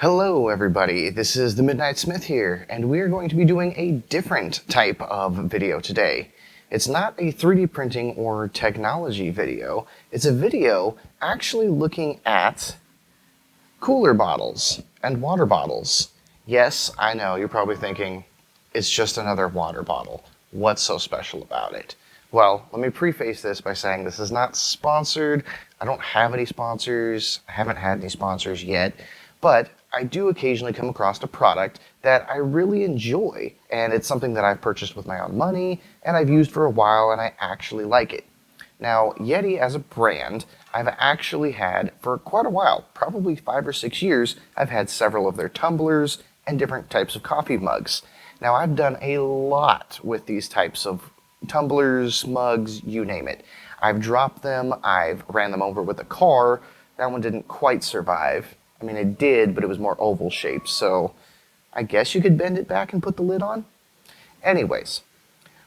Hello everybody, this is the Midnight Smith here, and we are going to be doing a different type of video today. It's not a 3D printing or technology video, it's a video actually looking at cooler bottles and water bottles. Yes, I know, you're probably thinking, it's just another water bottle. What's so special about it? Well, let me preface this by saying this is not sponsored. I don't have any sponsors. I haven't had any sponsors yet, but I do occasionally come across a product that I really enjoy, and it's something that I've purchased with my own money, and I've used for a while, and I actually like it. Now, Yeti as a brand, I've actually had for quite a while, probably 5 or 6 years. I've had several of their tumblers and different types of coffee mugs. Now, I've done a lot with these types of tumblers, mugs, you name it. I've dropped them, I've ran them over with a car. That one didn't quite survive. I mean, it did, but it was more oval shaped, so I guess you could bend it back and put the lid on. Anyways,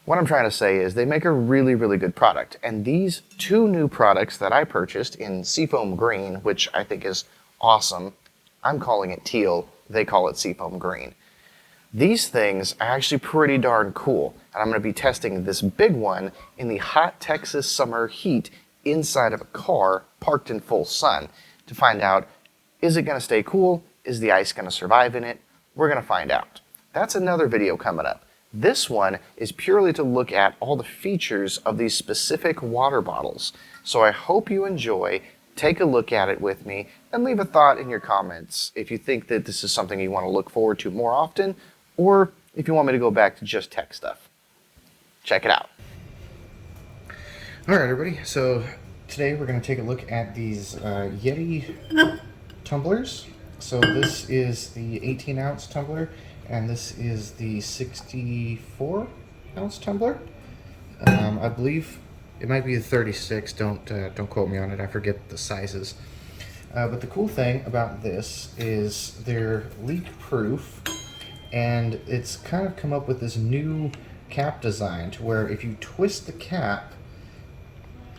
what I'm trying to say is they make a really, really good product, and these two new products that I purchased in seafoam green, which I think is awesome, I'm calling it teal, they call it seafoam green. These things are actually pretty darn cool, and I'm going to be testing this big one in the hot Texas summer heat inside of a car parked in full sun to find out, is it going to stay cool? Is the ice going to survive in it? We're going to find out. That's another video coming up. This one is purely to look at all the features of these specific water bottles. So I hope you enjoy, take a look at it with me, and leave a thought in your comments if you think that this is something you want to look forward to more often, or if you want me to go back to just tech stuff. Check it out. Alright everybody, so today we're going to take a look at these Yeti tumblers. So this is the 18-ounce tumbler, and this is the 64-ounce tumbler. I believe it might be the 36. Don't quote me on it. I forget the sizes. But the cool thing about this is they're leak-proof, and it's kind of come up with this new cap design to where if you twist the cap,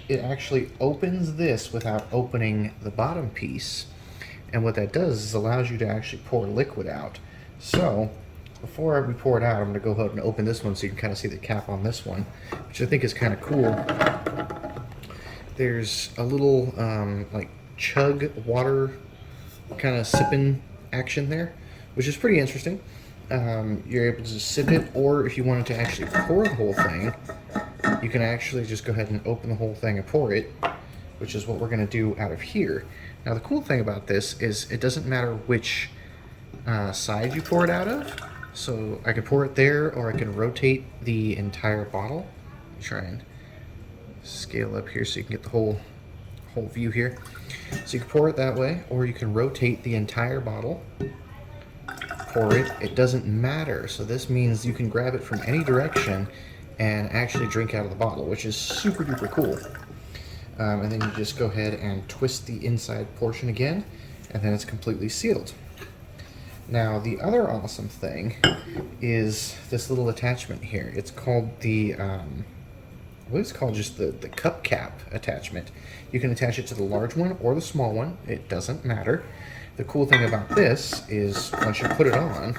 it actually opens this without opening the bottom piece. And what that does is allows you to actually pour liquid out. So before we pour it out, I'm going to go ahead and open this one so you can kind of see the cap on this one, which I think is kind of cool. There's a little like chug water kind of sipping action there, which is pretty interesting. You're able to sip it, or if you wanted to actually pour the whole thing, you can actually just go ahead and open the whole thing and pour it, which is what we're going to do out of here. Now the cool thing about this is it doesn't matter which side you pour it out of. So I can pour it there, or I can rotate the entire bottle. Try and scale up here so you can get the whole view here. So you can pour it that way, or you can rotate the entire bottle. Pour it. It doesn't matter. So this means you can grab it from any direction and actually drink out of the bottle, which is super duper cool. And then you just go ahead and twist the inside portion again, and then it's completely sealed. Now the other awesome thing is this little attachment here. It's called the, what is called just the cup cap attachment. You can attach it to the large one or the small one. It doesn't matter. The cool thing about this is once you put it on,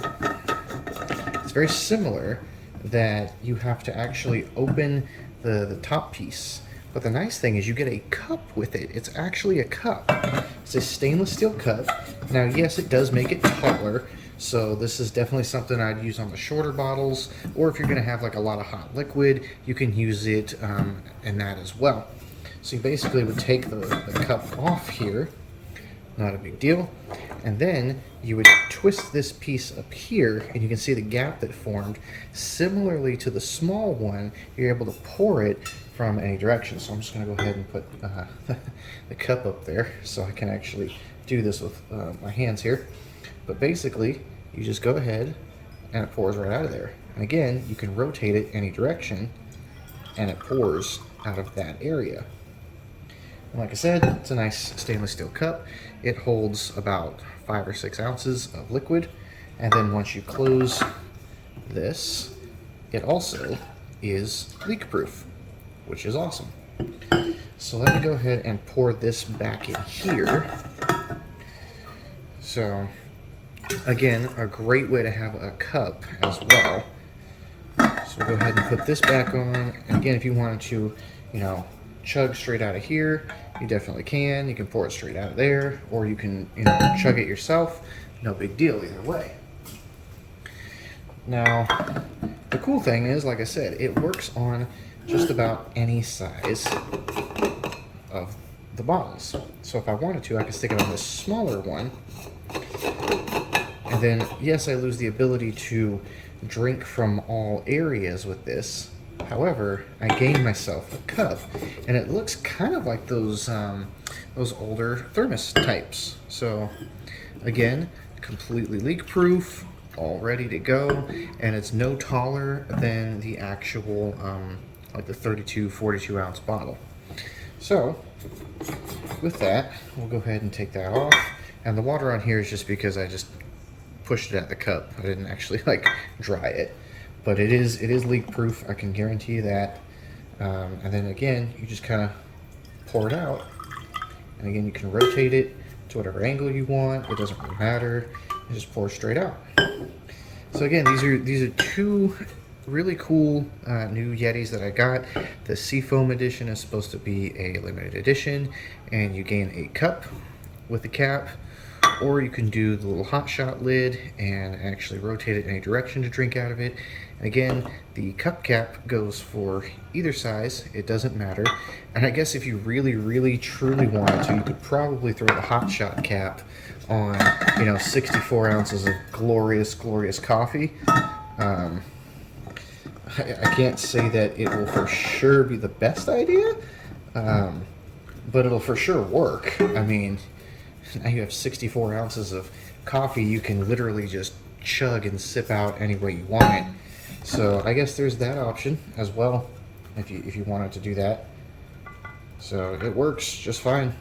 it's very similar that you have to actually open the top piece. But the nice thing is you get a cup with it. It's actually a cup. It's a stainless steel cup. Now, yes, it does make it taller, so this is definitely something I'd use on the shorter bottles, or if you're going to have like a lot of hot liquid, you can use it in that as well. So you basically would take the cup off here, not a big deal, and then you would twist this piece up here, and you can see the gap that formed. Similarly to the small one, you're able to pour it from any direction. So I'm just going to go ahead and put the cup up there so I can actually do this with my hands here. But basically, you just go ahead and it pours right out of there. And again, you can rotate it any direction and it pours out of that area. And like I said, it's a nice stainless steel cup. It holds about 5 or 6 ounces of liquid. And then once you close this, it also is leak proof, which is awesome. So let me go ahead and pour this back in here. So Again, a great way to have a cup as well. So we'll go ahead and put this back on. And again, if you wanted to, chug straight out of here, you definitely can. You can pour it straight out of there, or you can, chug it yourself. No big deal either way. Now, the cool thing is, like I said, it works on just about any size of the bottles. So if I wanted to, I could stick it on this smaller one. And then, yes, I lose the ability to drink from all areas with this. However, I gain myself a cup, and it looks kind of like those older thermos types. So, again, completely leak-proof, all ready to go, and it's no taller than the actual, like the 32, 42 ounce bottle. So, with that, we'll go ahead and take that off. And the water on here is just because I just pushed it at the cup. I didn't actually dry it, but it is leak proof. I can guarantee you that. And then again, you just kind of pour it out, and again, you can rotate it to whatever angle you want. It doesn't really matter. You just pour straight out. So again, these are two really cool new Yetis that I got. The Seafoam edition is supposed to be a limited edition, and you gain a cup with the cap. Or you can do the little hot shot lid and actually rotate it in any direction to drink out of it. And again, the cup cap goes for either size. It doesn't matter. And I guess if you really, really, truly wanted to, you could probably throw the hot shot cap on, 64 ounces of glorious, glorious coffee. I can't say that it will for sure be the best idea, but it'll for sure work. I mean, now you have 64 ounces of coffee you can literally just chug and sip out any way you want it. So I guess there's that option as well, if you wanted to do that. So it works just fine.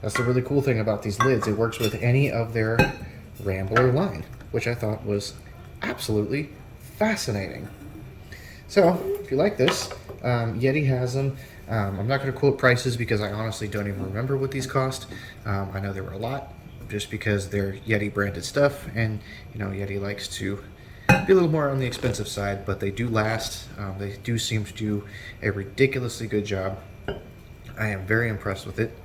That's the really cool thing about these lids. It works with any of their Rambler line, which I thought was absolutely fascinating. So if you like this, Yeti has them. I'm not going to quote prices because I honestly don't even remember what these cost. I know there were a lot just because they're Yeti branded stuff, and Yeti likes to be a little more on the expensive side, but they do last. They do seem to do a ridiculously good job. I am very impressed with it,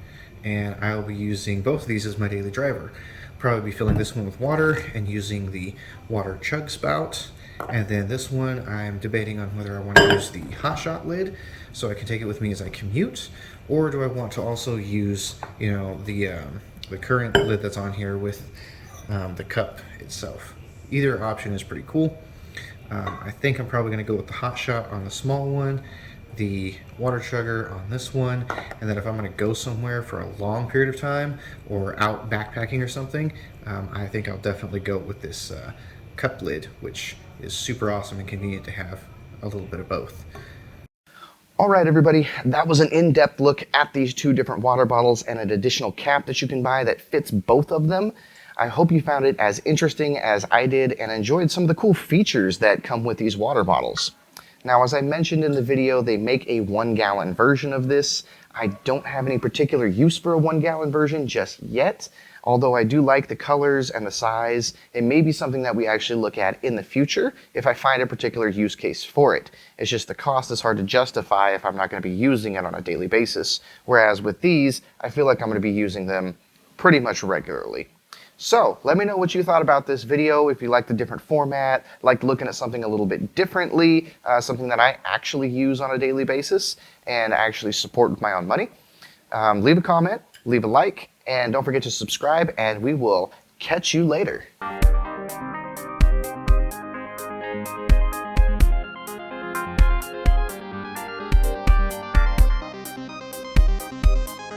and I will be using both of these as my daily driver. Probably be filling this one with water and using the water chug spout. And then this one, I'm debating on whether I want to use the hot shot lid so I can take it with me as I commute, or do I want to also use, the current lid that's on here with the cup itself. Either option is pretty cool. I think I'm probably going to go with the hot shot on the small one, the water chugger on this one, and then if I'm going to go somewhere for a long period of time or out backpacking or something, I think I'll definitely go with this cup lid, which is super awesome and convenient to have a little bit of both. All right, everybody, that was an in-depth look at these two different water bottles and an additional cap that you can buy that fits both of them. I hope you found it as interesting as I did and enjoyed some of the cool features that come with these water bottles. Now, as I mentioned in the video, they make a 1-gallon version of this. I don't have any particular use for a 1-gallon version just yet, although I do like the colors and the size. It may be something that we actually look at in the future if I find a particular use case for it. It's just the cost is hard to justify if I'm not going to be using it on a daily basis, whereas with these, I feel like I'm going to be using them pretty much regularly. So let me know what you thought about this video, if you like the different format, like looking at something a little bit differently, something that I actually use on a daily basis and actually support with my own money. Leave a comment, leave a like, and don't forget to subscribe, and we will catch you later.